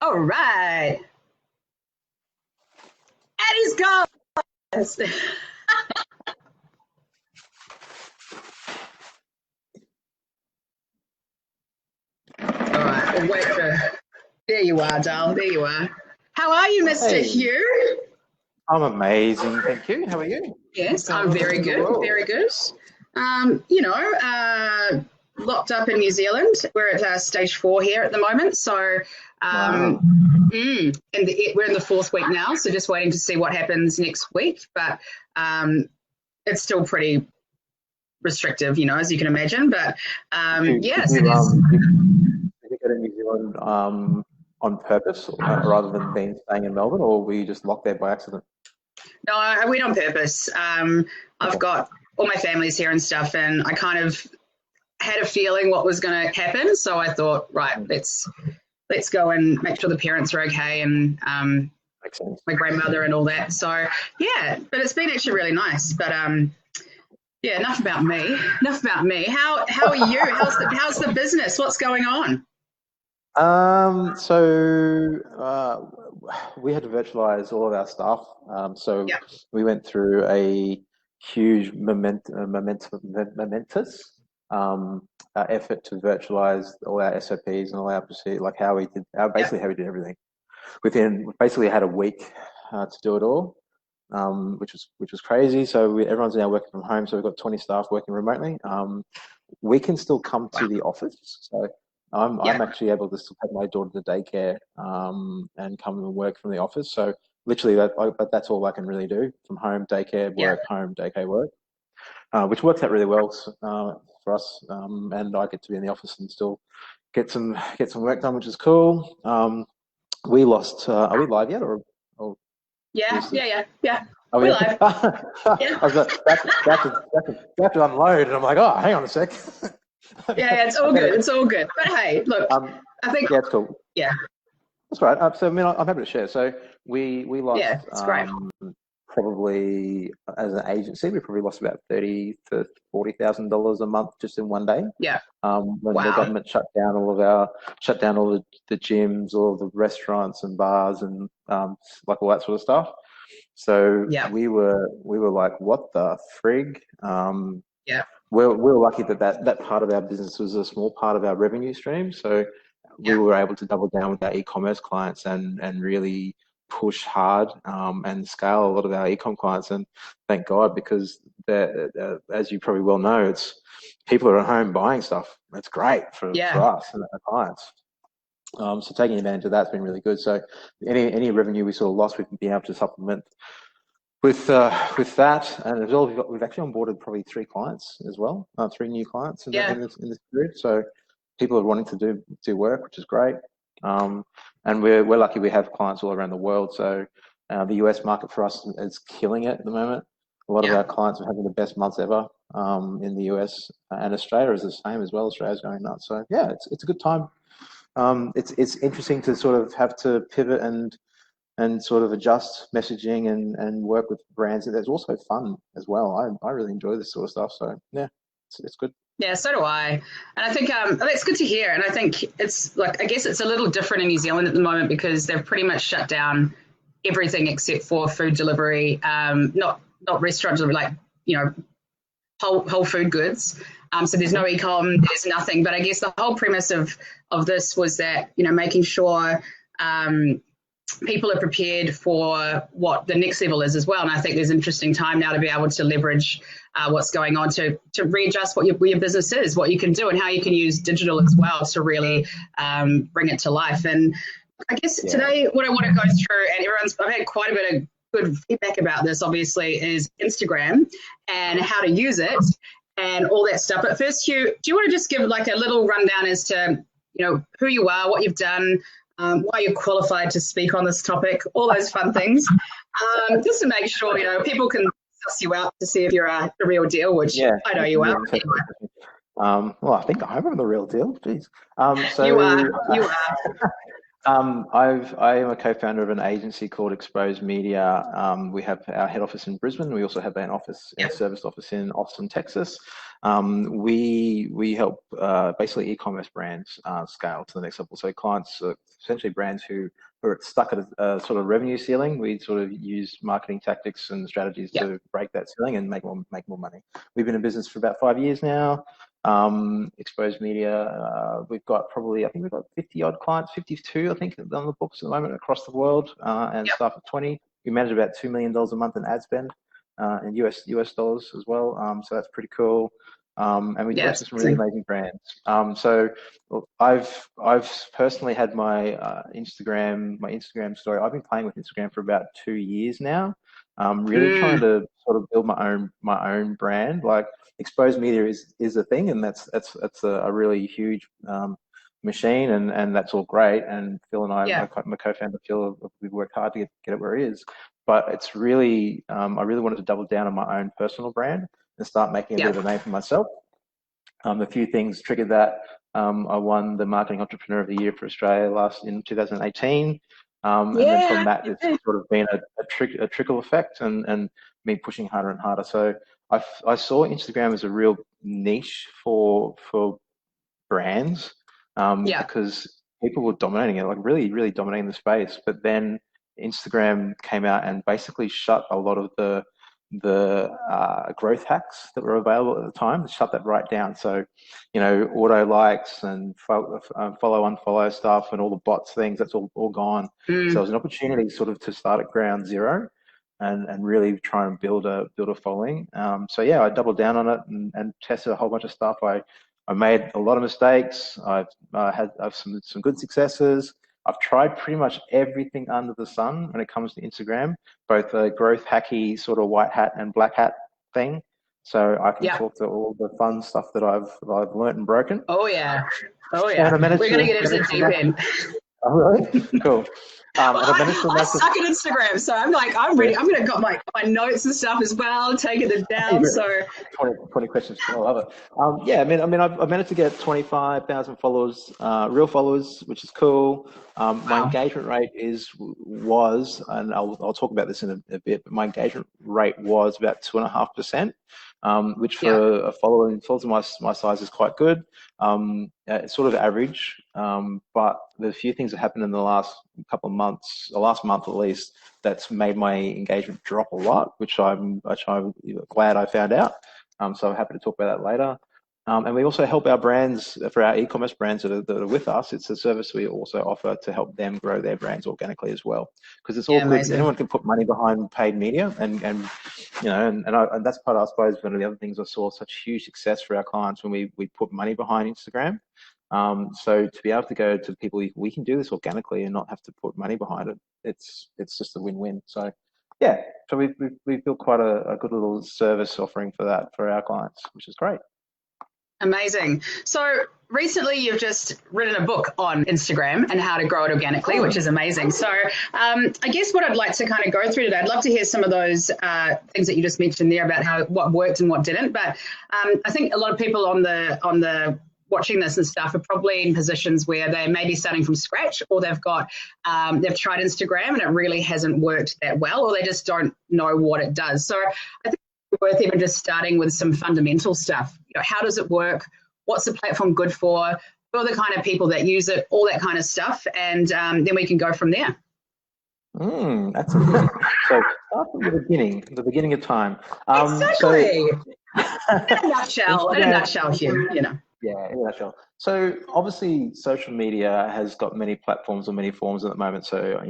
All right. And he's gone. All right, we'll wait for. There you are, Dal. There you are. How are you, Mr. Hey. Hugh? I'm amazing, thank you. How are you? Yes, I'm very good. Very good. Locked up in New Zealand. We're at stage 4 here at the moment. So, Wow. we're in the 4th week now. So just waiting to see what happens next week. But it's still pretty restrictive, as you can imagine. But yes, it is. Did you go to New Zealand on purpose rather than staying in Melbourne, or were you just locked there by accident? No, I went on purpose. I've got all my family's here and stuff, and I kind of had a feeling what was going to happen. So I thought, right, let's go and make sure the parents are okay, and Makes sense. my grandmother and all that. So yeah, but it's been actually really nice. But yeah, enough about me. How are you? How's the business? What's going on? We had to virtualize all of our stuff. So Yeah. we went through a huge momentous effort to virtualize all our SOPs and all our procedures, like how we did everything. Basically had a week to do it all, which was crazy. So everyone's now working from home. So we've got 20 staff working remotely. We can still come to the office. So I'm actually able to still take my daughter to daycare and come and work from the office. So literally that's all I can really do from home, daycare, work, home, daycare, work, which works out really well for us. And I get to be in the office and still get some work done, which is cool. We lost. Are we live yet? Or Yeah. Oh, we're live. Yeah. I was about to unload, and I'm like, oh, hang on a sec. Yeah, it's all good. It's all good. But hey, look, I think. Yeah, it's cool. Yeah. That's right. So I mean, I'm happy to share. So we lost. Yeah, it's great. Probably as an agency, we probably lost about $30,000 to $40,000 a month just in one day. Yeah. When the government shut down all the gyms, all the restaurants and bars and like all that sort of stuff. So we were like, what the frig? We were lucky that part of our business was a small part of our revenue stream. So we were able to double down with our e-commerce clients and really push hard and scale a lot of our e-com clients. And thank God, because as you probably well know, it's people are at home buying stuff. That's great for us and our clients. So taking advantage of that's been really good. So any revenue we sort of lost, we've been able to supplement with that. And as well, we've actually onboarded probably 3 clients as well, 3 new clients in this period. So people are wanting to do work, which is great. And we're lucky we have clients all around the world. So the US market for us is killing it at the moment. A lot of our clients are having the best months ever in the US, and Australia is the same as well. Australia's going nuts. So yeah, it's a good time. It's interesting to sort of have to pivot and sort of adjust messaging and work with brands. There's also fun as well. I really enjoy this sort of stuff. So yeah, it's good. Yeah, so do I. And I think that's good to hear. And I think it's like, I guess it's a little different in New Zealand at the moment because they've pretty much shut down everything except for food delivery, not restaurant delivery, like, whole food goods. So there's no e-com, there's nothing. But I guess the whole premise of this was that, making sure people are prepared for what the next level is as well. And I think there's an interesting time now to be able to leverage what's going on to readjust what your business is, what you can do, and how you can use digital as well to really bring it to life. And I guess today what I want to go through, and I've had quite a bit of good feedback about this, obviously, is Instagram and how to use it and all that stuff. But first, Hugh, do you want to just give like a little rundown as to, who you are, what you've done, why you're qualified to speak on this topic, all those fun things, just to make sure, people can suss you out to see if you're the real deal, which I know you are. Well, I think I'm the real deal. Jeez. You are. I am a co-founder of an agency called Exposed Media. We have our head office in Brisbane. We also have an office, a service office in Austin, Texas. We help basically e-commerce brands scale to the next level. So clients, essentially brands who are stuck at a sort of revenue ceiling. We sort of use marketing tactics and strategies to break that ceiling and make more money. We've been in business for about 5 years now. Exposed media, we've got I think we've got 50 odd clients, 52 I think on the books at the moment across the world, and staff of 20. We manage about $2 million a month in ad spend, in US dollars as well. So that's pretty cool. And we work with some really amazing brands. So I've personally had my Instagram story. I've been playing with Instagram for about 2 years now. Really trying to sort of build my own brand. Like exposed media is a thing, and that's a really huge machine, and that's all great. And Phil and I, my co-founder Phil, we've worked hard to get it where it is. But it's really, I really wanted to double down on my own personal brand and start making a bit of a name for myself. A few things triggered that. I won the Marketing Entrepreneur of the Year for Australia in 2018. And then from that, it's sort of been a trickle effect, and me pushing harder and harder. So I saw Instagram as a real niche for brands, because people were dominating it, like really, really dominating the space. But then Instagram came out and basically shut a lot of the growth hacks that were available at the time. Shut that right down. So, auto likes and follow unfollow stuff and all the bots things, that's all gone. So it was an opportunity sort of to start at ground zero and really try and build a following. So yeah, I doubled down on it and tested a whole bunch of stuff. I made a lot of mistakes. I've some good successes. I've tried pretty much everything under the sun when it comes to Instagram, both a growth hacky sort of white hat and black hat thing. So I can talk to all the fun stuff that I've learnt and broken. Oh yeah. We're gonna get into the deep end. Oh, really? Cool. I suck at Instagram, so I'm ready. I'm gonna got my notes and stuff as well, taking it down. So 20 questions. I love it. Yeah, I mean, I managed to get 25,000 followers, real followers, which is cool. My engagement rate was, and I'll talk about this in a bit, but my engagement rate was about 2.5%. Which for a follower my size is quite good. It's sort of average, but there's a few things that happened in the last couple of months, the last month at least, that's made my engagement drop a lot, which I'm glad I found out. So I'm happy to talk about that later. And we also help our brands, for our e-commerce brands that are with us. It's a service we also offer to help them grow their brands organically as well. Because it's all good. Amazing. Anyone can put money behind paid media, and that's part of, I suppose, one of the other things I saw such huge success for our clients when we put money behind Instagram. So to be able to go to people, we can do this organically and not have to put money behind it. It's just a win-win. So yeah, so we built quite a good little service offering for that for our clients, which is great. Amazing. So recently you've just written a book on Instagram and how to grow it organically, which is amazing. So I guess what I'd like to kind of go through today, I'd love to hear some of those things that you just mentioned there about what worked and what didn't. But I think a lot of people on the watching this and stuff are probably in positions where they may be starting from scratch, or they've got they've tried Instagram and it really hasn't worked that well, or they just don't know what it does. So I think worth even just starting with some fundamental stuff. How does it work? What's the platform good for? Who are the kind of people that use it? All that kind of stuff, and then we can go from there. That's a good. So start from the beginning of time. Exactly. In a nutshell, Hugh. Yeah, in a nutshell. So obviously, social media has got many platforms or many forms at the moment. So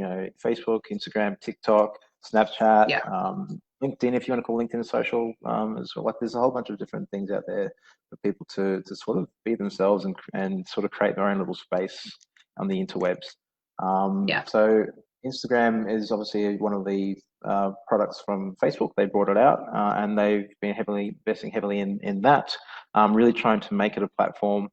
Facebook, Instagram, TikTok, Snapchat. LinkedIn, if you want to call LinkedIn social, as well. Like there's a whole bunch of different things out there for people to sort of be themselves and sort of create their own little space on the interwebs. So Instagram is obviously one of the products from Facebook. They brought it out, and they've been investing heavily in that, really trying to make it a platform.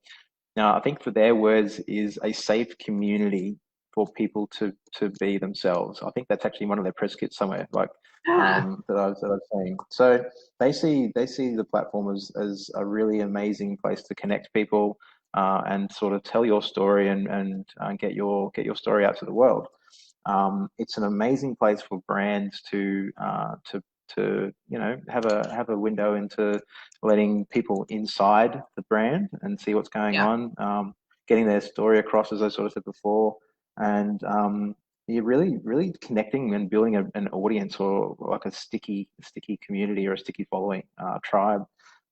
Now, I think for their words is a safe community for people to be themselves. I think that's actually one of their press kits somewhere, like that I was saying. So they see the platform as a really amazing place to connect people and sort of tell your story and get your story out to the world. It's an amazing place for brands to you know, have a window into letting people inside the brand and see what's going on, getting their story across, as I sort of said before, and you're really connecting and building an audience, or like a sticky community or a sticky following tribe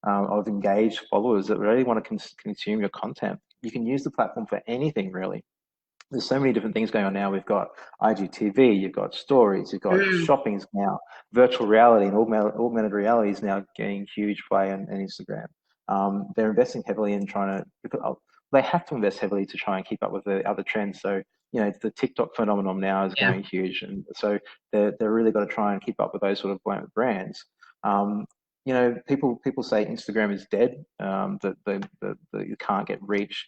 of engaged followers that really want to consume your content. You can use the platform for anything, really. There's so many different things going on now. We've got IGTV, you've got stories, you've got shoppings now, virtual reality and augmented reality is now getting huge play on Instagram. They're investing heavily in trying to, because they have to invest heavily to try and keep up with the other trends. So, you know, the TikTok phenomenon now is going huge. And so they're really got to try and keep up with those sort of brands. You know, people say Instagram is dead, that you can't get reach.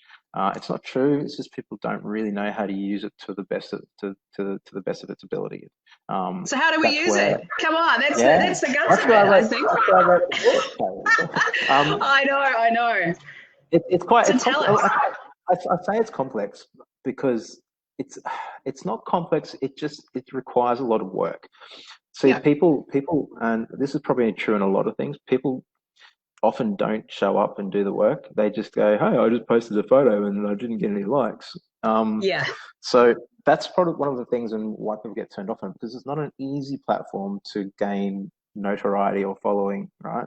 It's not true. It's just people don't really know how to use it to the best of the best of its ability. So how do we use it? Come on, that's the guts of it. I think. I know. It's quite. I say it's complex because it's not complex. It requires a lot of work. See, people, and this is probably true in a lot of things. People often don't show up and do the work. They just go, "Hey, I just posted a photo and I didn't get any likes." So that's probably one of the things and why people get turned off on it, because it's not an easy platform to gain notoriety or following, right?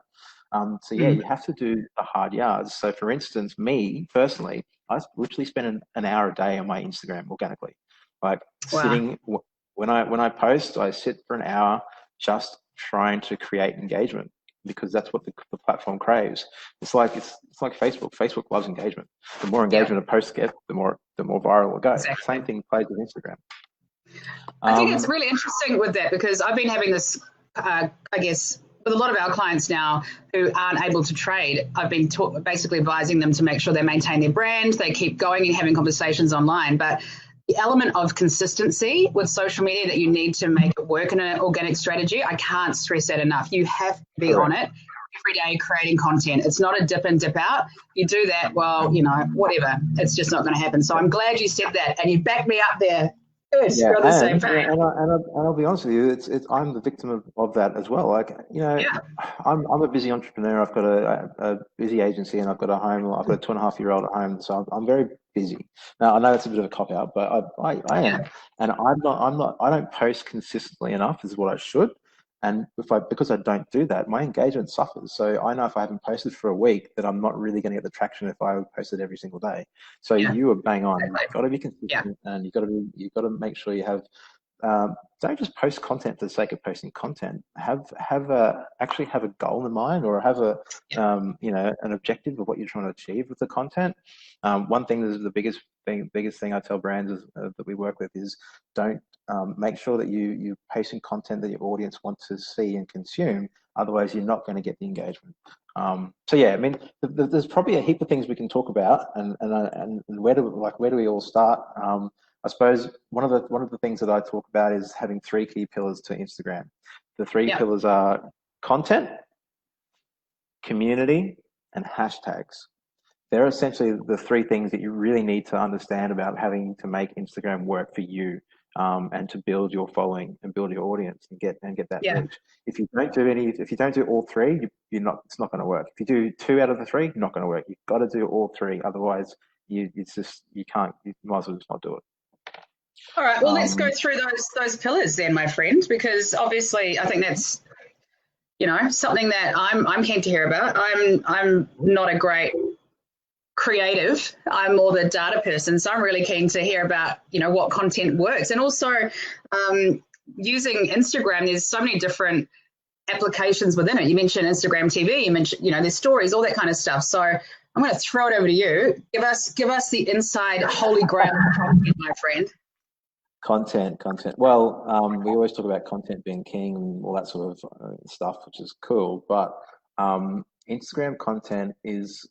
So you have to do the hard yards. So for instance, me personally, I literally spend an hour a day on my Instagram organically, like sitting. When I post, I sit for an hour just trying to create engagement, because that's what the platform craves. It's like Facebook. Facebook loves engagement. The more engagement a post gets, the more viral it goes. Exactly. Same thing plays with Instagram. I think it's really interesting with that, because I've been having this, I guess, with a lot of our clients now who aren't able to trade. I've been basically advising them to make sure they maintain their brand, they keep going and having conversations online, but the element of consistency with social media that you need to make it work in an organic strategy, I can't stress that enough. You have to be on it every day creating content. It's not a dip in, dip out. You do that, well, you know, whatever. It's just not going to happen. So I'm glad you said that, and you backed me up there. Good. Yeah, you're on the same page. And I'll be honest with you, I'm the victim of that as well. Like, you know, I'm a busy entrepreneur. I've got a busy agency, and I've got a home. I've got a 2.5-year-old at home, so I'm very busy. Now I know it's a bit of a cop out, but I am, and I don't post consistently enough, is what I should. And because I don't do that, my engagement suffers. So I know if I haven't posted for a week, that I'm not really going to get the traction if I posted every single day. So you are bang on. You've got to be consistent, and you've got to make sure you have. Don't just post content for the sake of posting content. Actually have a goal in mind, or have you know, an objective of what you're trying to achieve with the content. One thing that is the biggest thing I tell brands that we work with is don't make sure that you're posting content that your audience wants to see and consume. Otherwise, you're not going to get the engagement. So yeah, I mean, there's probably a heap of things we can talk about, and where do we all start? I suppose one of the things that I talk about is having 3 key pillars to Instagram. The 3 pillars are content, community, and hashtags. They're essentially the 3 things that you really need to understand about having to make Instagram work for you, and to build your following and build your audience and get that reach. If you don't do all 3, it's not going to work. If you do 2 out of the 3, not going to work. You've got to do all 3. Otherwise, you can't. You might as well just not do it. All right. Well, let's go through those pillars then, my friend, because obviously I think that's, you know, something that I'm keen to hear about. I'm not a great creative. I'm more the data person, so I'm really keen to hear about, you know, what content works, and also using Instagram. There's so many different applications within it. You mentioned Instagram TV. You mentioned, you know, there's stories, all that kind of stuff. So I'm going to throw it over to you. Give us the inside holy grail content, my friend. Content. Well, we always talk about content being king and all that sort of stuff, which is cool. But Instagram content is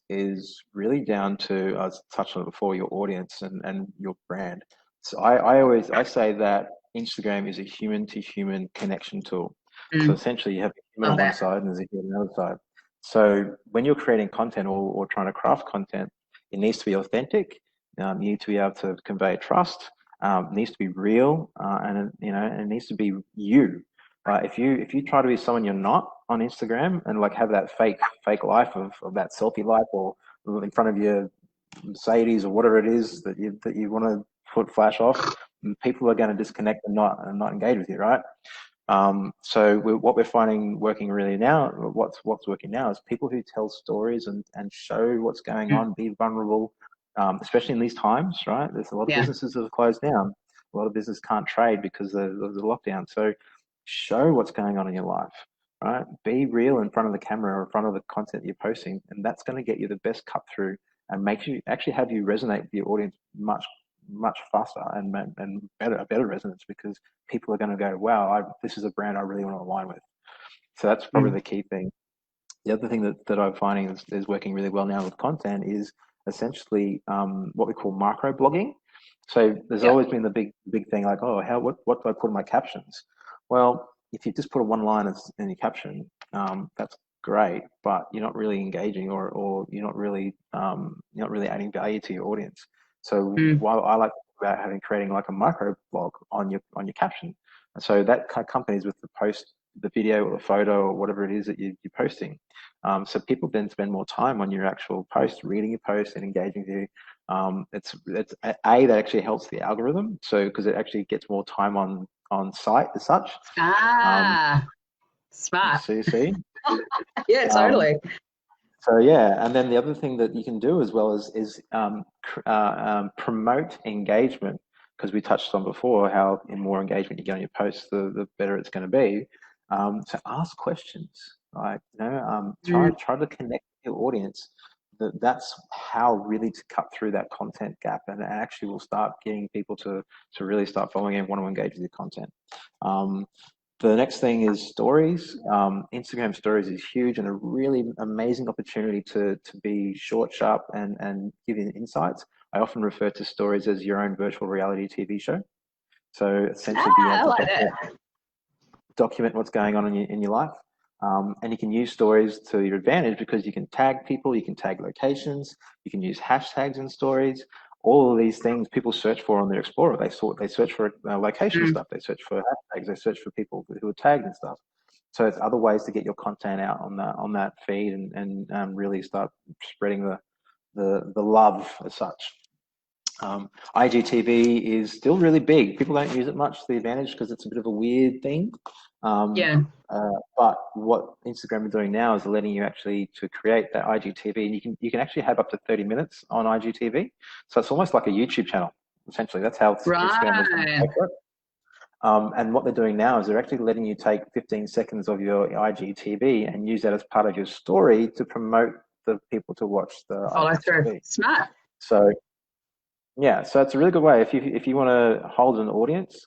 really down to, I touched on it before, your audience and your brand. So I say that Instagram is a human-to-human connection tool. So essentially, you have a human on one side and there's a human on the other side. So when you're creating content or trying to craft content, it needs to be authentic. You need to be able to convey trust. It needs to be real, and you know, and it needs to be you. If you try to be someone you're not on Instagram and like have that fake life of that selfie life, or in front of your Mercedes or whatever it is that you want to put flash off, people are going to disconnect and not engage with you, right? So what we're finding working really now, what's working now, is people who tell stories and show what's going on, be vulnerable, especially in these times, right? There's a lot of businesses that have closed down. A lot of business can't trade because of the lockdown. So show what's going on in your life, right? Be real in front of the camera or in front of the content you're posting, and that's going to get you the best cut through and make you actually have you resonate with your audience much faster and better resonance, because people are going to go, wow, this is a brand I really want to align with. So that's probably the key thing. The other thing that I'm finding is working really well now with content is essentially what we call micro blogging. So there's always been the big thing like, oh, what do I put in my captions? Well, if you just put a one line in your caption, that's great, but you're not really engaging or you're not really adding value to your audience. So while I like about creating like a micro blog on your caption, and so that accompanies with the video or the photo or whatever it is that you're posting. So people then spend more time on your actual post, reading your post and engaging with you. It's that actually helps the algorithm. So because it actually gets more time on site as such. Smart. See? Yeah, totally. So yeah, and then the other thing that you can do as well is promote engagement, because we touched on before how the more engagement you get on your posts, the better it's going to be. So ask questions, right? Try to connect with your audience. That's how really to cut through that content gap, and actually will start getting people to really start following and want to engage with your content. The next thing is stories. Instagram stories is huge and a really amazing opportunity to be short, sharp, and give you insights. I often refer to stories as your own virtual reality TV show. So essentially, document what's going on in your life. And you can use stories to your advantage because you can tag people, you can tag locations, you can use hashtags in stories. All of these things people search for on their Explorer. They search for location stuff. They search for hashtags. They search for people who are tagged and stuff. So it's other ways to get your content out on that feed and really start spreading the love as such. IGTV is still really big. People don't use it much to the advantage because it's a bit of a weird thing. But what Instagram are doing now is letting you actually to create that IGTV, and you can actually have up to 30 minutes on IGTV. So it's almost like a YouTube channel, essentially. That's how Instagram was going to take it. And what they're doing now is they're actually letting you take 15 seconds of your IGTV and use that as part of your story to promote the people to watch the follow IGTV. Through. Smart. So yeah, so it's a really good way if you want to hold an audience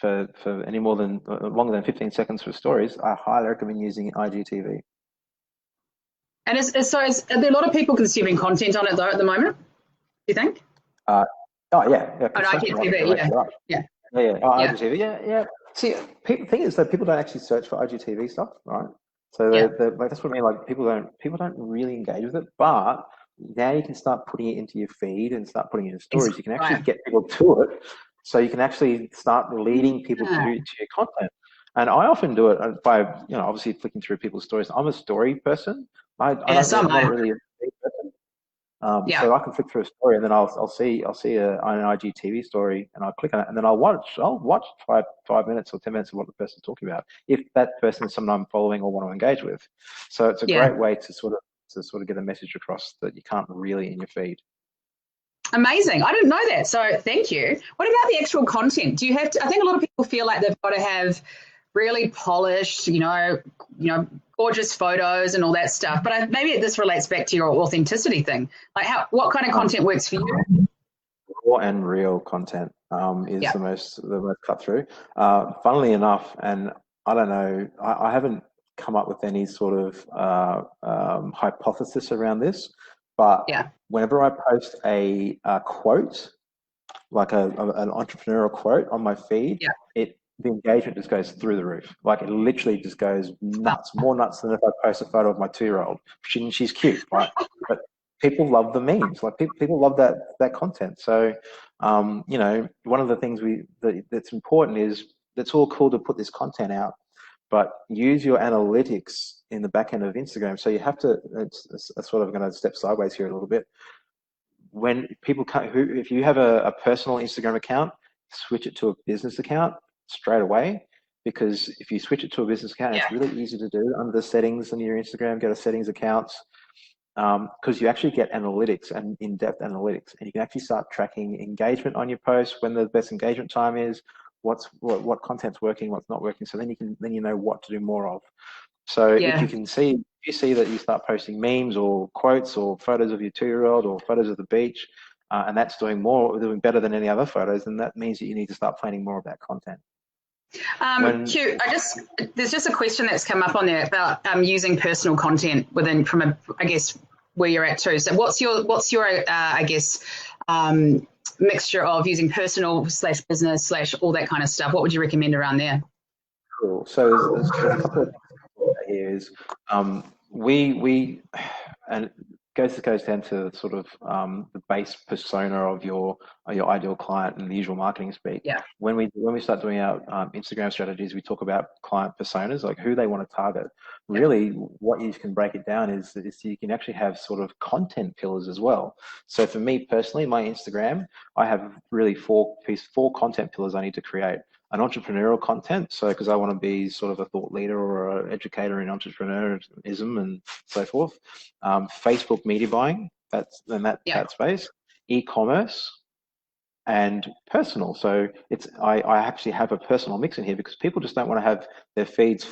for any more than longer than 15 seconds for stories. I highly recommend using IGTV. And are there a lot of people consuming content on it though at the moment? Do you think? Yeah. On IGTV, yeah. IGTV, yeah. See, the thing is that people don't actually search for IGTV stuff, right? So like, that's what I mean. Like people don't really engage with it, but now you can start putting it into your feed and start putting it in stories. You can actually get people to it. So you can actually start leading people to your content. And I often do it by, obviously flicking through people's stories. I'm a story person. I'm not really a feed person. So I can flick through a story and then I'll see an IGTV story and I'll click on it and then I'll watch 5 minutes or 10 minutes of what the person's talking about, if that person is someone I'm following or want to engage with. So it's a great way to sort of get a message across that you can't really in your feed. Amazing. I didn't know that. So thank you. What about the actual content? Do you have to, I think a lot of people feel like they've got to have really polished, gorgeous photos and all that stuff. But maybe this relates back to your authenticity thing. Like what kind of content works for you? Raw and real content is the most cut through. Funnily enough, and I don't know, I haven't come up with any sort of hypothesis around this, but whenever I post a quote, like an entrepreneurial quote on my feed, the engagement just goes through the roof. Like it literally just goes nuts, more nuts than if I post a photo of my 2-year-old. She's cute, right? But people love the memes. Like people love that content. So, one of the things that's important is that's all cool to put this content out, but use your analytics in the back end of Instagram. So you have to, it's sort of going to step sideways here a little bit. When people if you have a personal Instagram account, switch it to a business account straight away, because if you switch it to a business account, it's really easy to do under the settings on your Instagram, go to settings accounts, because you actually get analytics and in-depth analytics, and you can actually start tracking engagement on your posts, when the best engagement time is, what content's working, what's not working. So then you know what to do more of. So if you see that you start posting memes or quotes or photos of your 2-year-old or photos of the beach, and that's doing better than any other photos, then that means that you need to start planning more of that content. Hugh, there's just a question that's come up on there about using personal content from I guess where you're at too. So what's your I guess mixture of using personal / business / all that kind of stuff? What would you recommend around there? Cool. So there's a couple of things here is we and goes down to sort of the base persona of your ideal client and the usual marketing speak. Yeah. When we start doing our Instagram strategies, we talk about client personas, like who they want to target. Really, what you can break it down is you can actually have sort of content pillars as well. So for me personally, my Instagram, I have really four content pillars I need to create. An entrepreneurial content, so because I want to be sort of a thought leader or an educator in entrepreneurism and so forth. Facebook media buying, that space. E-commerce and personal. So I actually have a personal mix in here, because people just don't want to have their feeds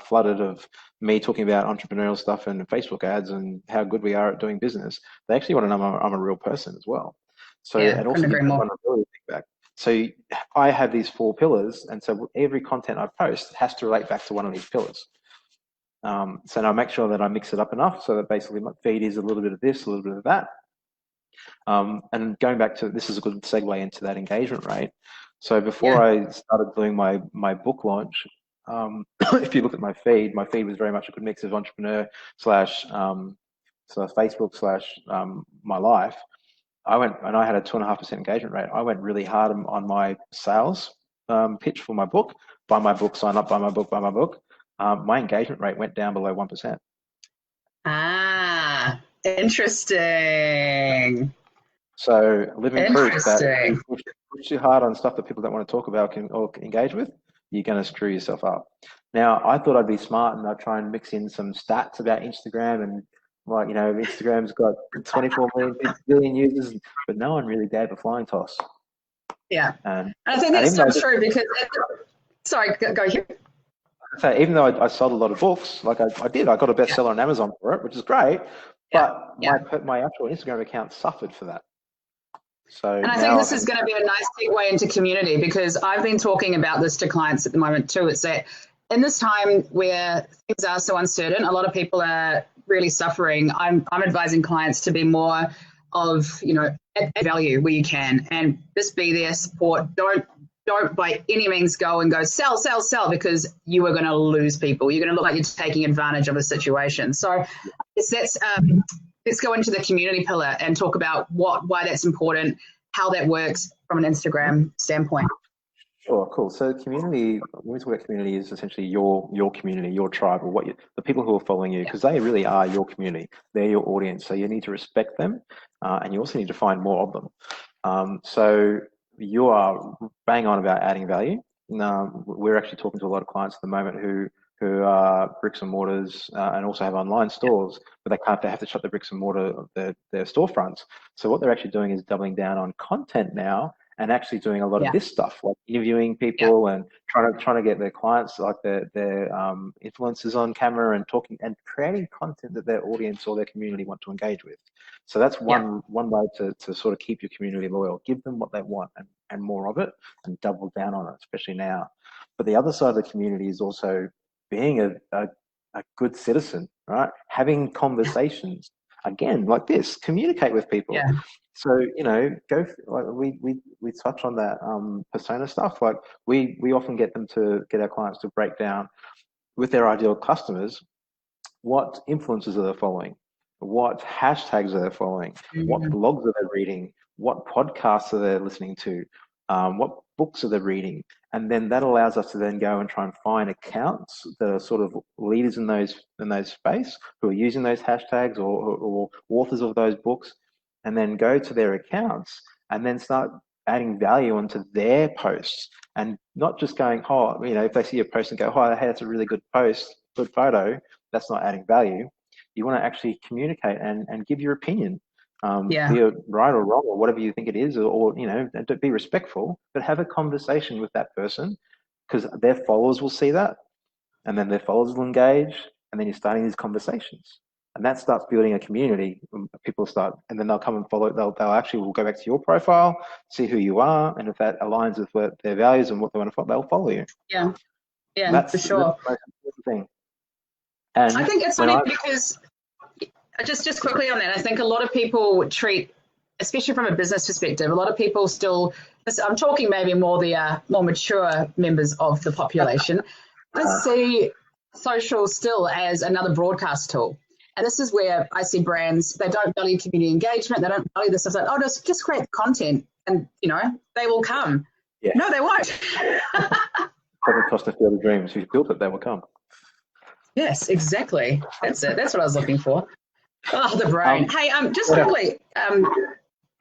flooded of me talking about entrepreneurial stuff and Facebook ads and how good we are at doing business. They actually want to know I'm a real person as well. So it also gives vulnerability feedback. So I have these 4 pillars, and so every content I post has to relate back to one of these pillars. So now I make sure that I mix it up enough so that basically my feed is a little bit of this, a little bit of that. And going back to, this is a good segue into that engagement rate. So before I started doing my book launch, if you look at my feed was very much a good mix of entrepreneur / Facebook / my life. I went and I had a 2.5% engagement rate. I went really hard on my sales pitch for my book. Buy my book, sign up, buy my book, buy my book. My engagement rate went down below 1%. Ah, interesting. So living proof that if you push too hard on stuff that people don't want to talk about or engage with, you're going to screw yourself up. Now, I thought I'd be smart and I'd try and mix in some stats about Instagram and, like, you know, Instagram's got 24 billion users, but no one really gave a flying toss. Yeah. And I think that's so true, because, sorry, go here. So even though I sold a lot of books, like I got a bestseller on Amazon for it, which is great, but my actual Instagram account suffered for that. So, and I think this is going to be a nice segue into community, because I've been talking about this to clients at the moment too. It's that in this time where things are so uncertain, a lot of people are really suffering. I'm advising clients to be more of, you know, add value where you can, and just be there, support. Don't by any means go and go sell, because you are going to lose people. You're going to look like you're taking advantage of a situation. So let's go into the community pillar and talk about why that's important, how that works from an Instagram standpoint. Sure, cool. So community, when we talk about community, is essentially your community, your tribe, or the people who are following you, because they really are your community. They're your audience. So you need to respect them, and you also need to find more of them. So you are bang on about adding value. We're actually talking to a lot of clients at the moment who are bricks and mortars and also have online stores, but they have to shut the bricks and mortar of their storefronts. So what they're actually doing is doubling down on content now, and actually doing a lot of this stuff, like interviewing people and trying to get their clients, like their influencers, on camera and talking and creating content that their audience or their community want to engage with. So that's one way to sort of keep your community loyal. Give them what they want and more of it, and double down on it, especially now. But the other side of the community is also being a good citizen, right? Having conversations. Again, like this, communicate with people. Yeah. So, you know, we touch on that persona stuff. Like we often get our clients to break down with their ideal customers what influencers are they following, what hashtags are they following, what blogs are they reading, what podcasts are they listening to, what books are they reading, and then that allows us to then go and try and find accounts that are sort of leaders in those space who are using those hashtags or authors of those books, and then go to their accounts and then start adding value onto their posts, and not just going, oh, if they see a post and go, oh, hey, that's a really good post, good photo, that's not adding value. You want to actually communicate and give your opinion. Be it right or wrong or whatever you think it is, or be respectful, but have a conversation with that person, because their followers will see that, and then their followers will engage, and then you're starting these conversations, and that starts building a community. People start, and then they'll come and follow. They'll actually will go back to your profile, see who you are, and if that aligns with their values and what they want to follow, they'll follow you. Yeah, for sure. That's the most important thing. And I think it's funny because just quickly on that, I think a lot of people treat, especially from a business perspective, a lot of people still, I'm talking maybe more the more mature members of the population, I see social still as another broadcast tool. And this is where I see brands, they don't value community engagement, they don't value this stuff, like, oh, just create content and, they will come. Yeah. No, they won't. Doesn't cost a field of dreams. If you built it, they will come. Yes, exactly. That's it. That's what I was looking for. Oh, the brain. Hey, just quickly,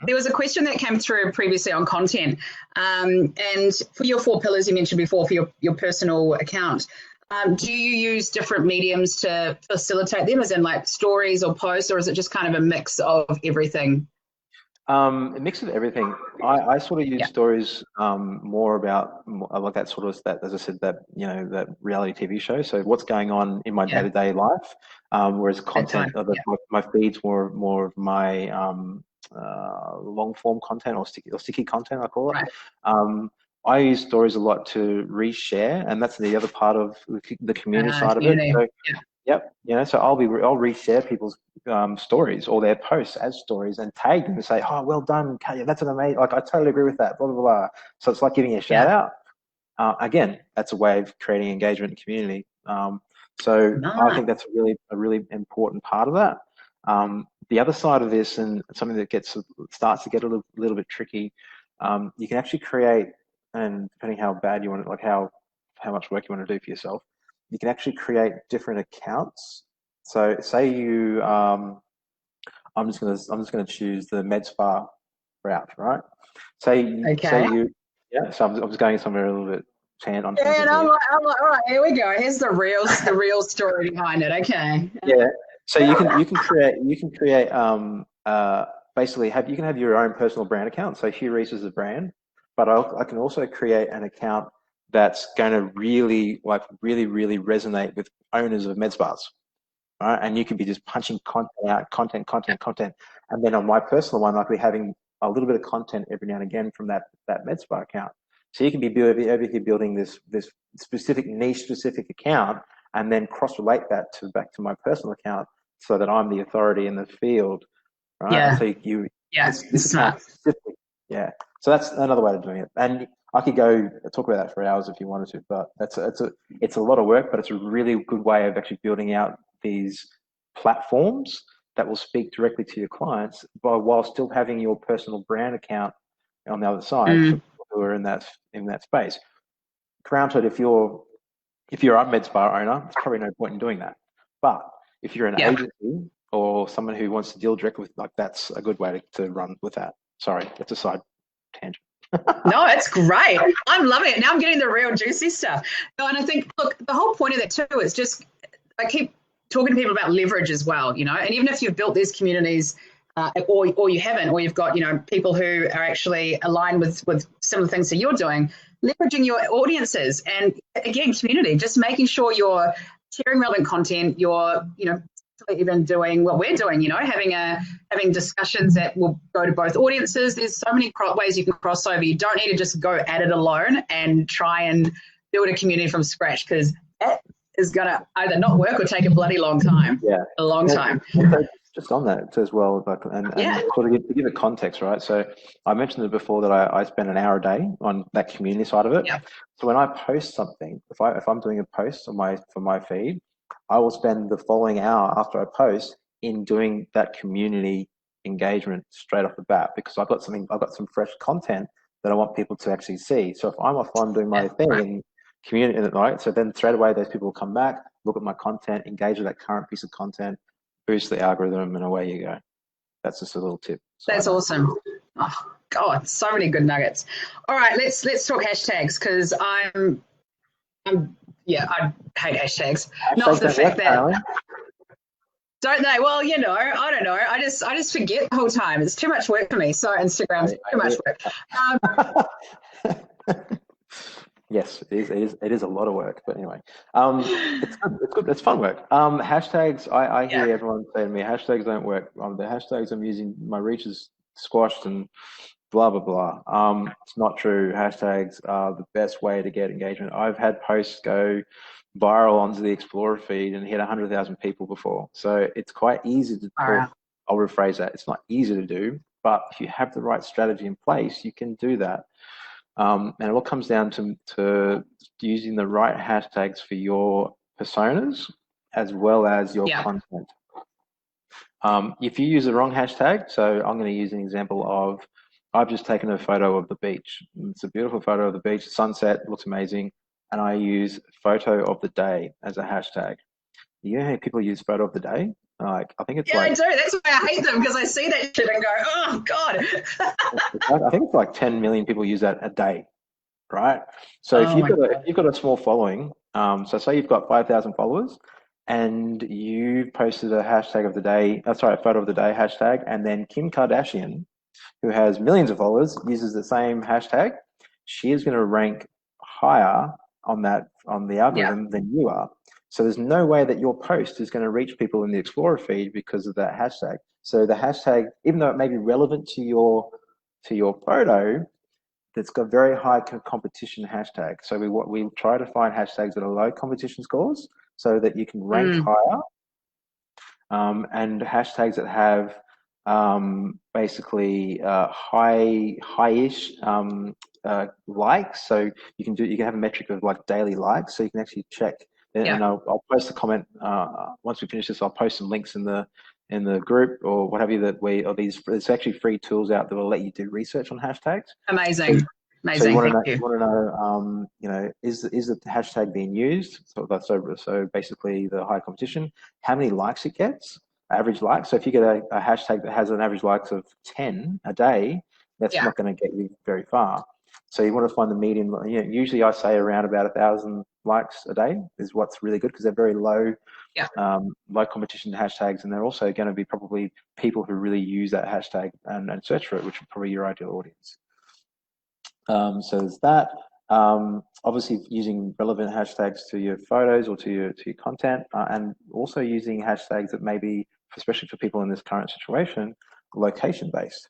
there was a question that came through previously on content, and for your 4 pillars you mentioned before for your personal account, do you use different mediums to facilitate them, as in like stories or posts, or is it just kind of a mix of everything? A mix of everything. I sort of use stories more about like that sort of, that, as I said, that that reality TV show. So what's going on in my day-to-day life, whereas content, my feed's more of my long form content or sticky content, I call it. Right. I use stories a lot to reshare, and that's the other part of the community side of it. So, yep, so I'll reshare people's stories or their posts as stories and tag them and say, oh, well done, Katya, that's an amazing, like, I totally agree with that, blah, blah, blah. So it's like giving a shout out. Again, that's a way of creating engagement and community. I think that's a really important part of that. The other side of this, and something that starts to get a little bit tricky, you can actually create, and depending how bad you want it, like how much work you want to do for yourself, you can actually create different accounts. So say you, I'm just gonna choose the med spa route, right? So I'm just going somewhere a little bit on. Yeah, and I'm like, all right, here we go. Here's the real story behind it. Okay. Yeah. So you can create basically you can have your own personal brand account. So Hugh Rees is a brand, but I can also create an account that's going to really resonate with owners of med spas, right? And you can be just punching content out, and then on my personal one, I'll be having a little bit of content every now and again from that med spa account. So you can be building this specific account, and then cross-relate that back to my personal account, so that I'm the authority in the field, right? Yeah. So this account specifically, So that's another way of doing it, and I could go talk about that for hours if you wanted to, but it's a lot of work, but it's a really good way of actually building out these platforms that will speak directly to your clients, while still having your personal brand account on the other side for people who are in that space. Granted, if you're a med spa owner, there's probably no point in doing that. But if you're an agency or someone who wants to deal directly with, like, that's a good way to run with that. Sorry, that's a side tangent. No, it's great. I'm loving it. Now I'm getting the real juicy stuff. No, and I think, look, the whole point of that too is just, I keep talking to people about leverage as well, and even if you've built these communities or you haven't, or you've got, people who are actually aligned with some of the things that you're doing, leveraging your audiences and, again, community, just making sure you're sharing relevant content, you're, even doing what we're doing, having discussions that will go to both audiences. There's so many ways you can cross over. You don't need to just go at it alone and try and build a community from scratch, because that is going to either not work or take a bloody long time. Yeah. A long time. Just on that as well, and sort of to give it context, right? So I mentioned it before that I spend an hour a day on that community side of it. Yeah. So when I post something, if I'm doing a post for my feed, I will spend the following hour after I post in doing that community engagement straight off the bat, because I've got some fresh content that I want people to actually see. So if I'm offline doing my thing in community, right? So then straight away those people will come back, look at my content, engage with that current piece of content, boost the algorithm, and away you go. That's just a little tip. That's awesome. Oh God, so many good nuggets. All right, let's talk hashtags, because I hate hashtags. Not for the fact that don't they? Well, you know, I don't know. I just forget the whole time. It's too much work for me. So Instagram's too much work. Yes, it is a lot of work. But anyway, it's good. It's fun work. Hashtags. I hear everyone say to me, hashtags don't work. The hashtags I'm using, my reach is squashed and blah blah blah. It's not true. Hashtags are the best way to get engagement. I've had posts go viral onto the Explorer feed and hit 100,000 people before. So it's quite easy to do. I'll rephrase that. It's not easy to do, but if you have the right strategy in place, you can do that. And it all comes down to using the right hashtags for your personas as well as your content. If you use the wrong hashtag, so I'm going to use an example of, I've just taken a photo of the beach. It's a beautiful photo of the beach, sunset, looks amazing, and I use photo of the day as a hashtag. You know how people use photo of the day? Like, I think it's I do. That's why I hate them, because I see that shit and go, oh God. I think it's like 10 million people use that a day, right? So if you've got a small following, so say you've got 5,000 followers, and you posted a hashtag of the day, a photo of the day hashtag, and then Kim Kardashian, who has millions of followers, uses the same hashtag, she is going to rank higher on the algorithm than you are. So there's no way that your post is going to reach people in the Explorer feed because of that hashtag. So the hashtag, even though it may be relevant to your photo, that's got very high competition hashtag. So we try to find hashtags that are low competition scores so that you can rank higher, and hashtags that have basically high-ish likes. So you can have a metric of like daily likes, so you can actually check. And I'll post a comment once we finish this. I'll post some links in the group or what have you there's actually free tools out that will let you do research on hashtags. Amazing. So you want to know, is the hashtag being used? So basically the high competition, how many likes it gets, average likes. So if you get a hashtag that has an average likes of 10 a day, that's not going to get you very far. So you want to find the median. Usually I say around about 1,000 likes a day is what's really good, because they're very low, low competition hashtags, and they're also going to be probably people who really use that hashtag and search for it, which are probably your ideal audience. So there's that. Obviously using relevant hashtags to your photos or to your content, and also using hashtags that may be, especially for people in this current situation, location based.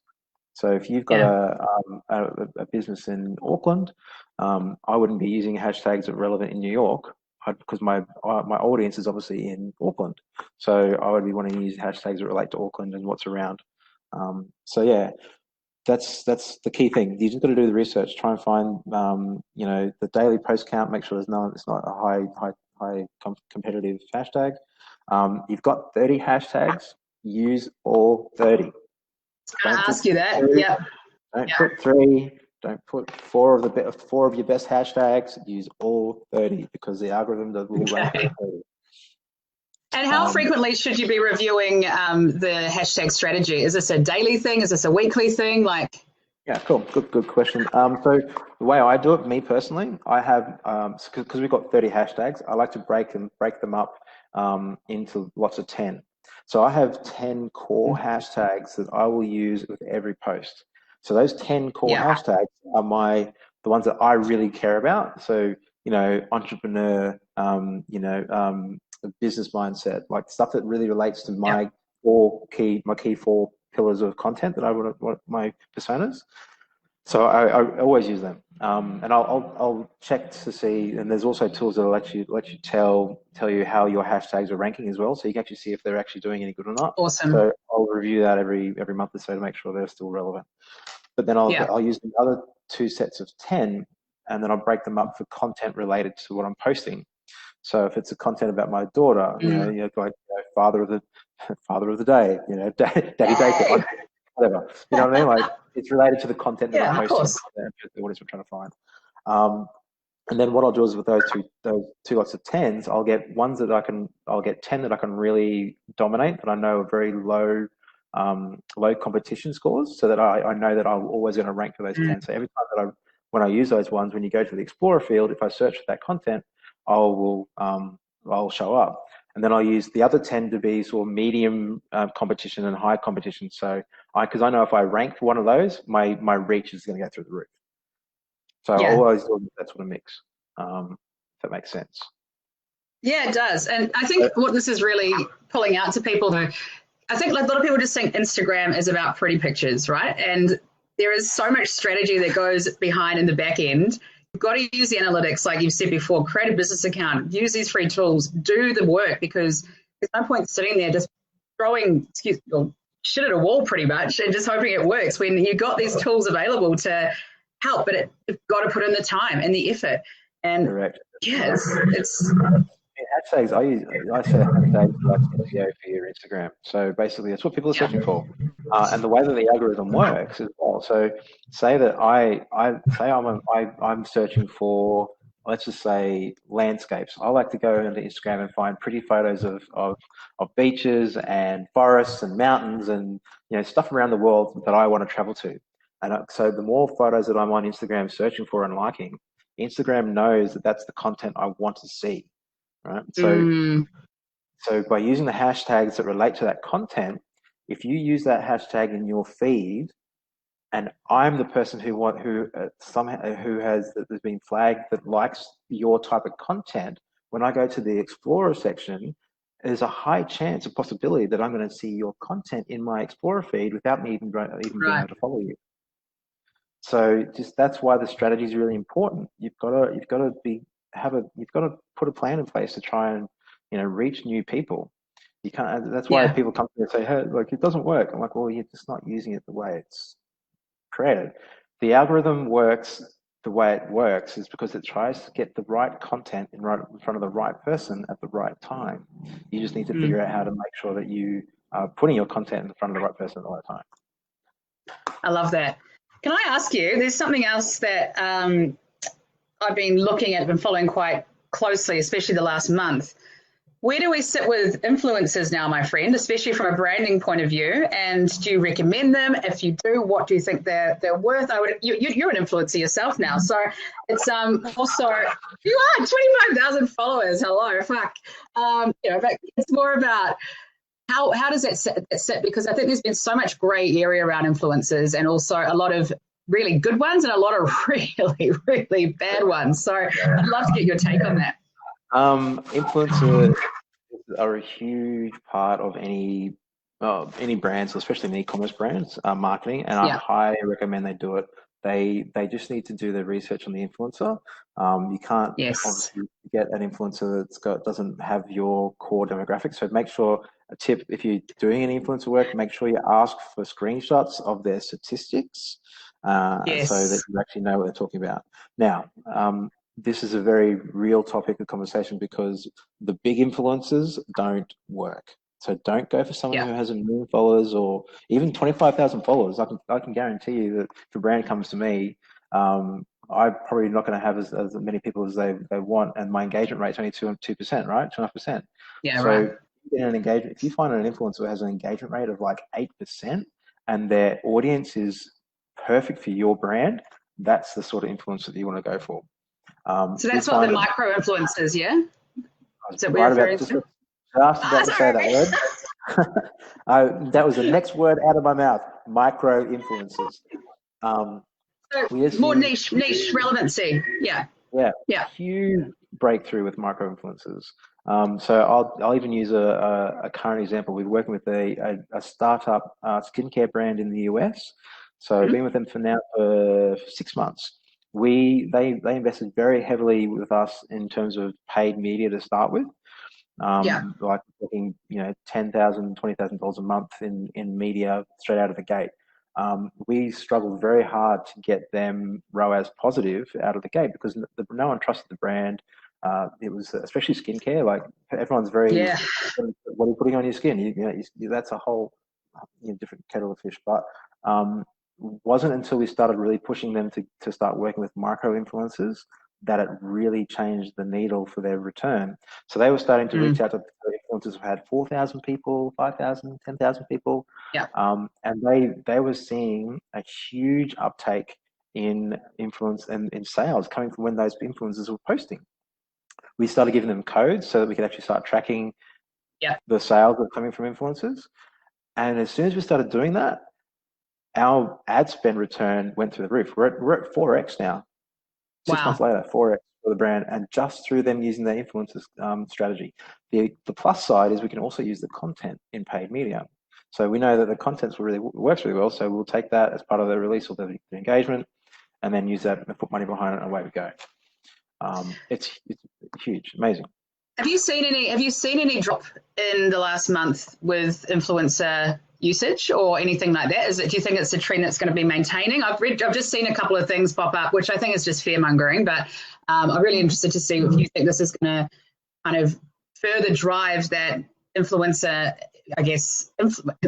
So if you've got a business in Auckland, I wouldn't be using hashtags that are relevant in New York, because my audience is obviously in Auckland. So I would be wanting to use hashtags that relate to Auckland and what's around. That's the key thing. You just got to do the research. Try and find the daily post count. Make sure it's not a high competitive hashtag. You've got 30 hashtags. Use all 30. I'll ask you that. Don't put 3. Don't put 4 of your best hashtags. Use all 30, because the algorithm will rank all 30. And how frequently should you be reviewing the hashtag strategy? Is this a daily thing? Is this a weekly thing? Yeah, cool. Good question. So the way I do it, me personally, I have, because we've got 30 hashtags, I like to break them up into lots of 10. So I have 10 core hashtags that I will use with every post. So those 10 core hashtags are the ones that I really care about. So, entrepreneur, business mindset, like stuff that really relates to my key 4 pillars of content that I want my personas. So I always use them, and I'll check to see. And there's also tools that will let you tell you how your hashtags are ranking as well, so you can actually see if they're actually doing any good or not. Awesome. So I'll review that every month or so to make sure they're still relevant. But then I'll use the other 2 sets of 10, and then I'll break them up for content related to what I'm posting. So if it's a content about my daughter, father of the day, daddy daycare, whatever. You know what I mean? Like, it's related to the content that I'm posting, the audience we're trying to find. And then what I'll do is with those two lots of 10s, I'll get 10 that I can really dominate, that I know are very low competition scores, so that I know that I'm always going to rank for those 10. So every time that when I use those ones, when you go to the Explorer field, if I search for that content, I'll show up. And then I'll use the other 10 to be sort of medium competition and high competition. So because I know if I rank for one of those, my reach is going to go through the roof. So I always do that sort of mix, if that makes sense. Yeah, it does. And I think what this is really pulling out to people, I think like a lot of people just think Instagram is about pretty pictures, right? And there is so much strategy that goes behind in the back end. You've got to use the analytics, like you've said before, create a business account, use these free tools, do the work, because there's no point sitting there just throwing shit at a wall pretty much and just hoping it works when you've got these tools available to help, but you've got to put in the time and the effort. And correct. Yes, it's hashtags. I set hashtags like SEO for your Instagram. So basically, that's what people are searching for, and the way that the algorithm works as well. So say that I'm searching for, let's just say, landscapes. I like to go into Instagram and find pretty photos of beaches and forests and mountains and stuff around the world that I want to travel to. And so the more photos that I'm on Instagram searching for and liking, Instagram knows that that's the content I want to see, right? So by using the hashtags that relate to that content, if you use that hashtag in your feed, and I'm the person has been flagged that likes your type of content, when I go to the Explorer section, there's a high chance, a possibility that I'm going to see your content in my Explorer feed without me even being able to follow you. So that's why the strategy is really important. You've got to put a plan in place to try and reach new people. You can't. That's why people come to me and say, "Hey, like it doesn't work." I'm like, "Well, you're just not using it the way it's created." The algorithm works the way it works is because it tries to get the right content in front of the right person at the right time. You just need to figure out how to make sure that you are putting your content in front of the right person at the right time. I love that. Can I ask you, there's something else that I've been looking at, been following quite closely, especially the last month. Where do we sit with influencers now, my friend, especially from a branding point of view? And do you recommend them? If you do, what do you think they're worth? You're an influencer yourself now, so it's also you are 25,000 followers. Hello, fuck. But it's more about how does that sit? Because I think there's been so much grey area around influencers, and also a lot of really good ones and a lot of really, really bad ones. So I'd love to get your take on that. Influencers are a huge part of any brands, especially in e-commerce brands, marketing, and I highly recommend they do it. They just need to do their research on the influencer. You can't obviously get an influencer doesn't have your core demographics. So make sure, a tip, if you're doing any influencer work, make sure you ask for screenshots of their statistics, so that you actually know what they're talking about. Now, this is a very real topic of conversation because the big influencers don't work. So don't go for someone who has 1 million followers or even 25,000 followers. I can guarantee you that if a brand comes to me, I'm probably not going to have as many people as they want, and my engagement rate's only 2%, right? 2.5%. If you find an influencer who has an engagement rate of like 8% and their audience is perfect for your brand, that's the sort of influencer that you want to go for. So that's what the micro influencers, Is that right about just about to say that word. That was the next word out of my mouth. Micro influencers. More niche relevancy. Yeah. Huge breakthrough with micro influencers. So I'll even use a current example. We're working with a startup skincare brand in the US. So I've been with them for 6 months. They invested very heavily with us in terms of paid media to start with. Like looking, $10,000, $20,000 a month in media straight out of the gate. We struggled very hard to get them ROAS positive out of the gate because no one trusted the brand. It was especially skincare. Like everyone's very, what are you putting on your skin? That's a whole different kettle of fish. But wasn't until we started really pushing them to start working with micro influencers that it really changed the needle for their return. So they were starting to reach out to influencers who had 4,000 people, 5,000, 10,000 people. Yeah. And they were seeing a huge uptake in influence and in sales coming from when those influencers were posting. We started giving them codes so that we could actually start tracking the sales that were coming from influencers. And as soon as we started doing that, our ad spend return went through the roof. We're at 4x now. 6 months later, 4x for the brand, and just through them using their influencers strategy. The plus side is we can also use the content in paid media. So we know that the content works really well. So we'll take that as part of the release or the engagement, and then use that and put money behind it, and away we go. It's huge, amazing. Have you seen any drop in the last month with influencer usage or anything like that? Do you think it's a trend that's going to be maintaining? I've just seen a couple of things pop up, which I think is just fear mongering, but I'm really interested to see if you think this is going to kind of further drive that influencer, I guess,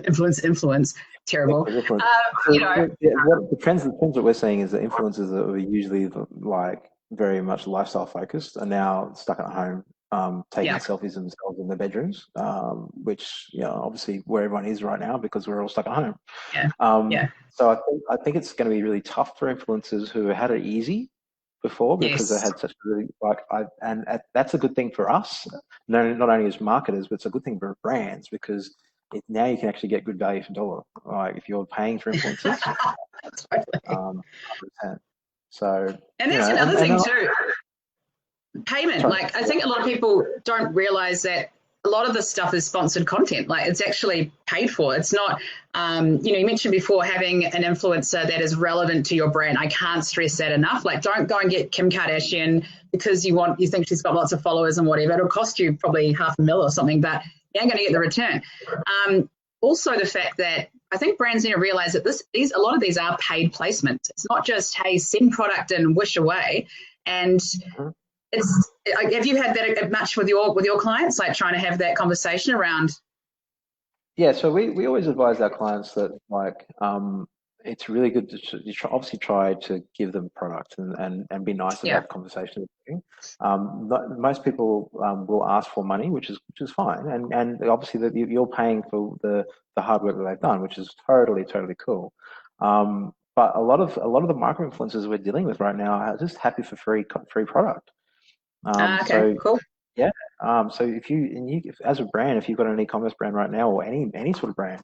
influence. Terrible. The trends that we're seeing is that influencers that were usually like very much lifestyle focused are now stuck at home. Taking selfies themselves in their bedrooms, which obviously where everyone is right now because we're all stuck at home. So I think it's going to be really tough for influencers who had it easy before because they had such a really that's a good thing for us, not only as marketers, but it's a good thing for brands because now you can actually get good value for dollar. Like if you're paying for influencers, 100%. So and that's another thing too. Payment. Like I think a lot of people don't realize that a lot of this stuff is sponsored content. Like it's actually paid for. It's not, you mentioned before having an influencer that is relevant to your brand. I can't stress that enough. Like don't go and get Kim Kardashian because you think she's got lots of followers and whatever. It'll cost you probably $500,000 or something, but you ain't going to get the return. Also the fact that I think brands need to realize that a lot of these are paid placements. It's not just, hey, send product and wish away. And have you had that much with your clients, like trying to have that conversation around? Yeah, so we always advise our clients that it's really good to obviously try to give them product and be nice about the conversation. Most people will ask for money, which is fine, and obviously that you're paying for the hard work that they've done, which is totally cool. But a lot of the micro influencers we're dealing with right now are just happy for free product. Cool. Yeah. So if as a brand, if you've got an e-commerce brand right now or any sort of brand,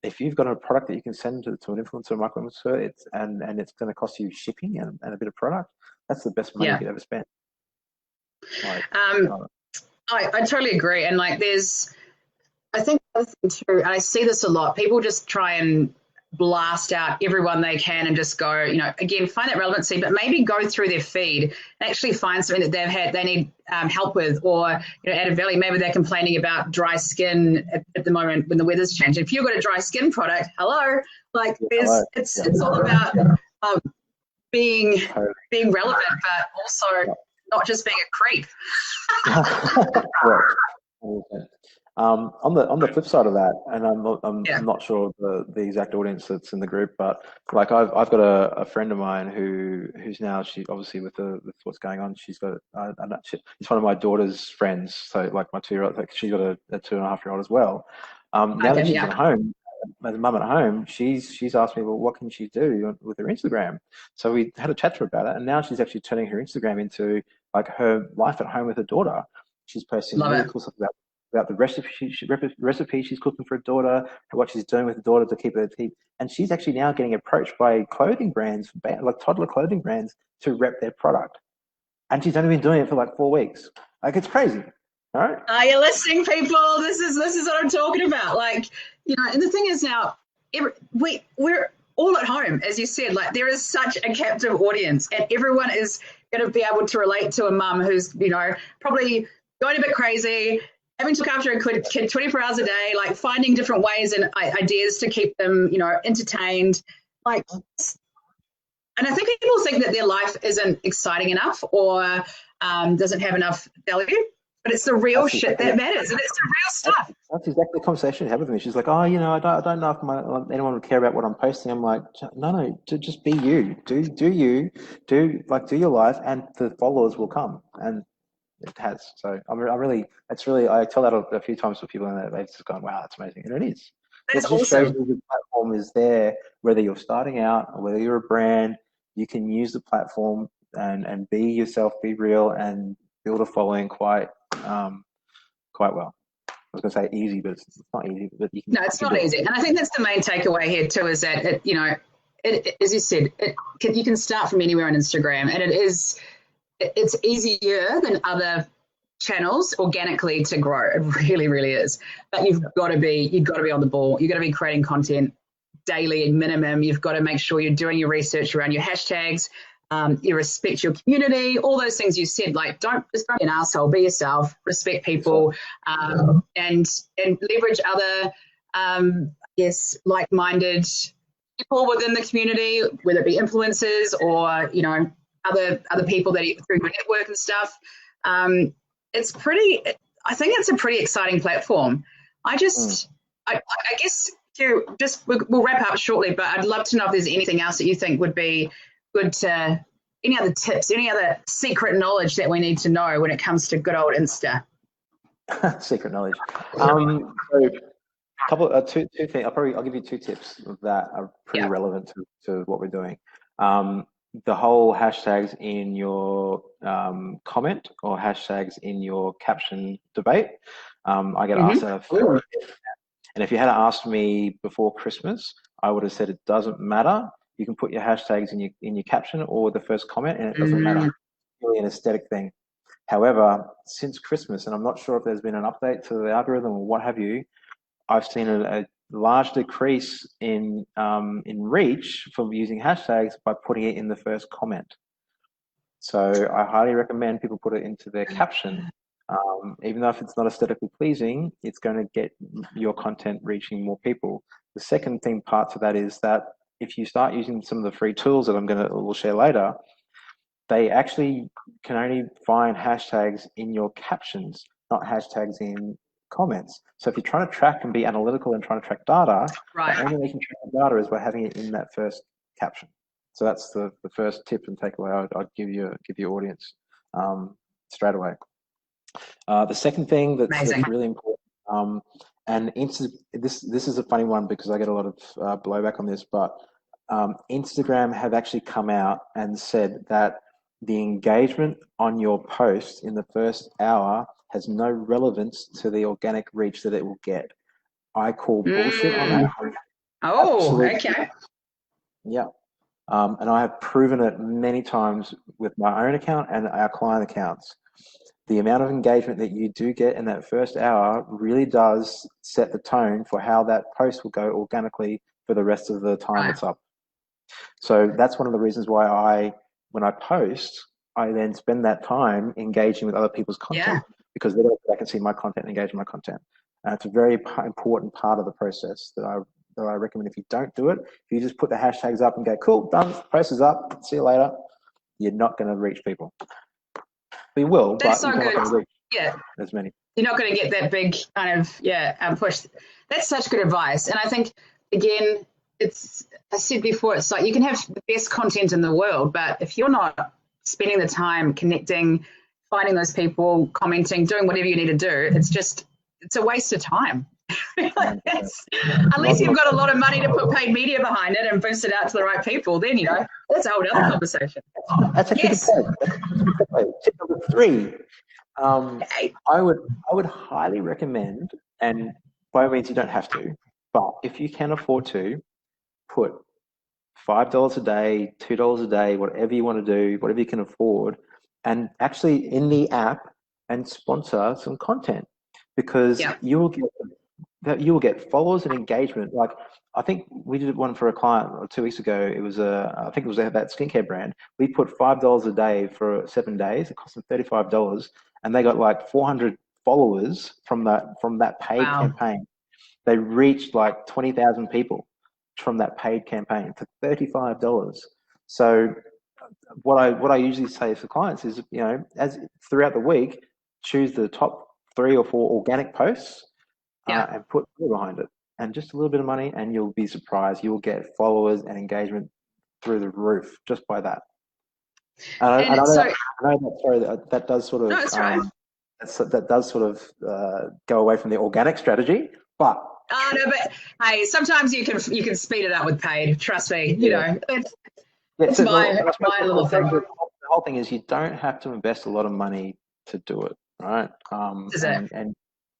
if you've got a product that you can send to an influencer or micro influencer, and it's going to cost you shipping and a bit of product, that's the best money you could ever spend. I totally agree. And I think the thing too, and I see this a lot, people just try and blast out everyone they can and just go, again, find that relevancy, but maybe go through their feed and actually find something that they need help with, or add a value. Maybe they're complaining about dry skin at the moment when the weather's changing. If you've got a dry skin product, it's all about being relevant, but also not just being a creep. On the flip side of that, and I'm not sure the exact audience that's in the group, but I've got a friend of mine who's now, she obviously with what's going on, she's got it's one of my daughter's friends, so my 2-year-old, she's got a 2.5-year-old as well. Now that she's at home, as a mum at home, she's asked me, well, what can she do with her Instagram? So we had a chat to her about it, and now she's actually turning her Instagram into her life at home with her daughter. She's posting really cool stuff about the recipe she's cooking for her daughter, what she's doing with her daughter to keep her teeth. And she's actually now getting approached by clothing brands, like toddler clothing brands, to rep their product. And she's only been doing it for 4 weeks. It's crazy. All right. Are you listening, people? This is what I'm talking about. And the thing is now, we're all at home, as you said. There is such a captive audience, and everyone is going to be able to relate to a mum who's, probably going a bit crazy, having to look after a kid 24 hours a day, finding different ways and ideas to keep them, entertained. And I think people think that their life isn't exciting enough or doesn't have enough value, but it's the real shit that matters, and it's the real stuff. That's exactly the conversation I had with me. She's like, "Oh, I don't know if anyone would care about what I'm posting." I'm like, "No, just be you. Do you do your life, and the followers will come." And it has. So I'm really, it's really. I tell that a few times to people, and they've just gone, "Wow, that's amazing," and it is. That's It just shows awesome. you the platform is there, whether you're starting out or whether you're a brand. You can use the platform and be yourself, be real, and build a following quite well. I was going to say easy, but it's not easy. But No, it's you can not do it. easy. And I think that's the main takeaway here too, is that as you said, you can start from anywhere on Instagram, and it's easier than other channels organically to grow. It really, really is. But you've got to be on the ball. You've got to be creating content daily minimum. You've got to make sure you're doing your research around your hashtags. You respect your community, all those things you said. Like, don't be an asshole. Be yourself. Respect people, and leverage other, like-minded people within the community, whether it be influencers or other people that through your network and stuff. It's pretty. I think it's a pretty exciting platform. I guess we'll wrap up shortly, but I'd love to know if there's anything else that you think would be good to, any other tips, any other secret knowledge that we need to know when it comes to good old Insta. Secret knowledge. So two things. I'll give you two tips that are pretty relevant to what we're doing. The whole hashtags in your comment or hashtags in your caption debate. I get asked that, and if you had asked me before Christmas, I would have said it doesn't matter. You can put your hashtags in your caption or the first comment, and it doesn't matter. It's really an aesthetic thing. However, since Christmas, and I'm not sure if there's been an update to the algorithm or what have you, I've seen a large decrease in reach from using hashtags by putting it in the first comment. So I highly recommend people put it into their caption. Even though if it's not aesthetically pleasing, it's going to get your content reaching more people. The second part to that is that if you start using some of the free tools that we'll share later, they actually can only find hashtags in your captions, not hashtags in comments. So if you're trying to track and be analytical and trying to track data, the only way you can track the data is by having it in that first caption. So that's the first tip and takeaway I'd give your audience straight away. The second thing that's really important, and this is a funny one because I get a lot of blowback on this, but Instagram have actually come out and said that the engagement on your post in the first hour has no relevance to the organic reach that it will get. I call bullshit on that. Oh, absolutely. Okay. Yeah. And I have proven it many times with my own account and our client accounts. The amount of engagement that you do get in that first hour really does set the tone for how that post will go organically for the rest of the time it's up. So that's one of the reasons why when I post, I then spend that time engaging with other people's content because then I can see my content and engage in my content. And it's a very important part of the process that I recommend. If you don't do it, if you just put the hashtags up and go, cool, done, post is up, see you later, you're not going to reach people. You will, that's but so you're not going to reach as many. You're not going to get that big kind of push. That's such good advice. And I think, again, I said before, it's like you can have the best content in the world, but if you're not spending the time connecting, finding those people, commenting, doing whatever you need to do, it's a waste of time. Unless you've got a lot of money to put paid media behind it and boost it out to the right people, then that's a whole other conversation. That's a good point. Tip number 3. I would highly recommend, and by all means you don't have to, but if you can afford to, put $5 a day, $2 a day, whatever you want to do, whatever you can afford, and actually in the app and sponsor some content because you will get followers and engagement. Like I think we did one for a client 2 weeks ago. It was I think it was that skincare brand. We put $5 a day for 7 days. It cost them $35, and they got like 400 followers from that paid campaign. They reached like 20,000 people from that paid campaign for $35. So what I usually say for clients is, as throughout the week, choose the top 3 or 4 organic posts and put money behind it, and just a little bit of money, and you'll be surprised. You will get followers and engagement through the roof just by that. I know that does sort of that does sort of go away from the organic strategy, but but hey, sometimes you can speed it up with paid. Trust me, you know. It's my little thing. The whole thing is you don't have to invest a lot of money to do it, right? And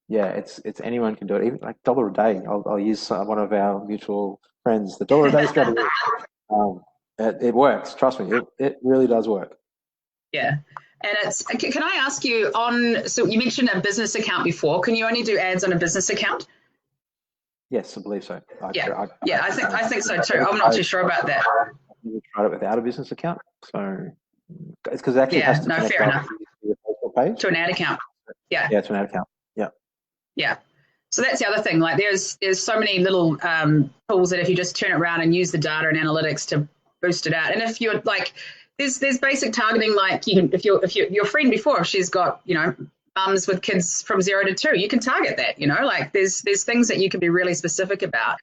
yeah, it's anyone can do it. Even like $1 a day. I'll use one of our mutual friends, the $1 a day strategy. It works. Trust me, it really does work. Yeah. And can I ask you so you mentioned a business account before. Can you only do ads on a business account? Yes, I believe so. I think so too. I'm not too sure about that. I've tried it without a business account. So it's because it actually has to fair enough. Page. To an ad account. Yeah. Yeah, to an ad account. Yeah. Yeah. So that's the other thing. Like there's so many little tools that if you just turn it around and use the data and analytics to boost it out. And if you're like, there's basic targeting, like you can, if your friend before, if she's got, you know, mums with kids from 0 to 2, you can target that, you know, like there's things that you can be really specific about.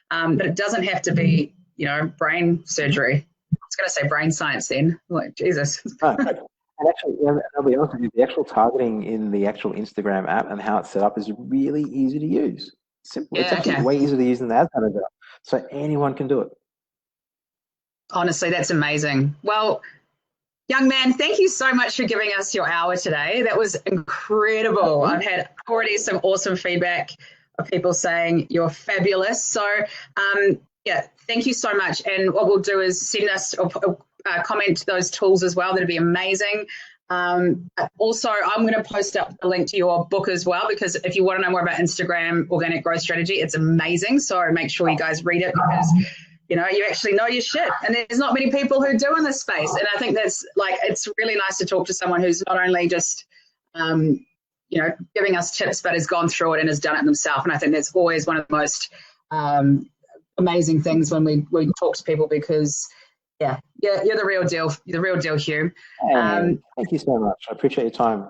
But it doesn't have to be, you know, brain surgery. I was going to say brain science then. Like, Jesus. And actually, I'll be honest with you, the actual targeting in the actual Instagram app and how it's set up is really easy to use. Simple. It's actually way easier to use than the Ads Manager. So anyone can do it. Honestly, that's amazing. Well, young man, thank you so much for giving us your hour today. That was incredible. I've had already some awesome feedback of people saying you're fabulous. So, thank you so much. And what we'll do is send us or comment those tools as well. That'd be amazing. Also, I'm going to post up a link to your book as well, because if you want to know more about Instagram organic growth strategy, it's amazing. So make sure you guys read it, because you know, you actually know your shit. And there's not many people who do in this space. And I think that's like, it's really nice to talk to someone who's not only just, you know, giving us tips, but has gone through it and has done it themselves. And I think that's always one of the most amazing things when we talk to people, because you're the real deal. You're the real deal, Hugh. Thank you so much. I appreciate your time.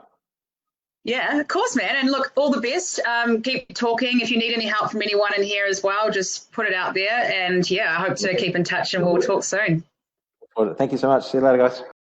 Yeah, of course, man. And look, all the best. Keep talking. If you need any help from anyone in here as well, just put it out there. And I hope to keep in touch, and we'll talk soon. Thank you so much. See you later, guys.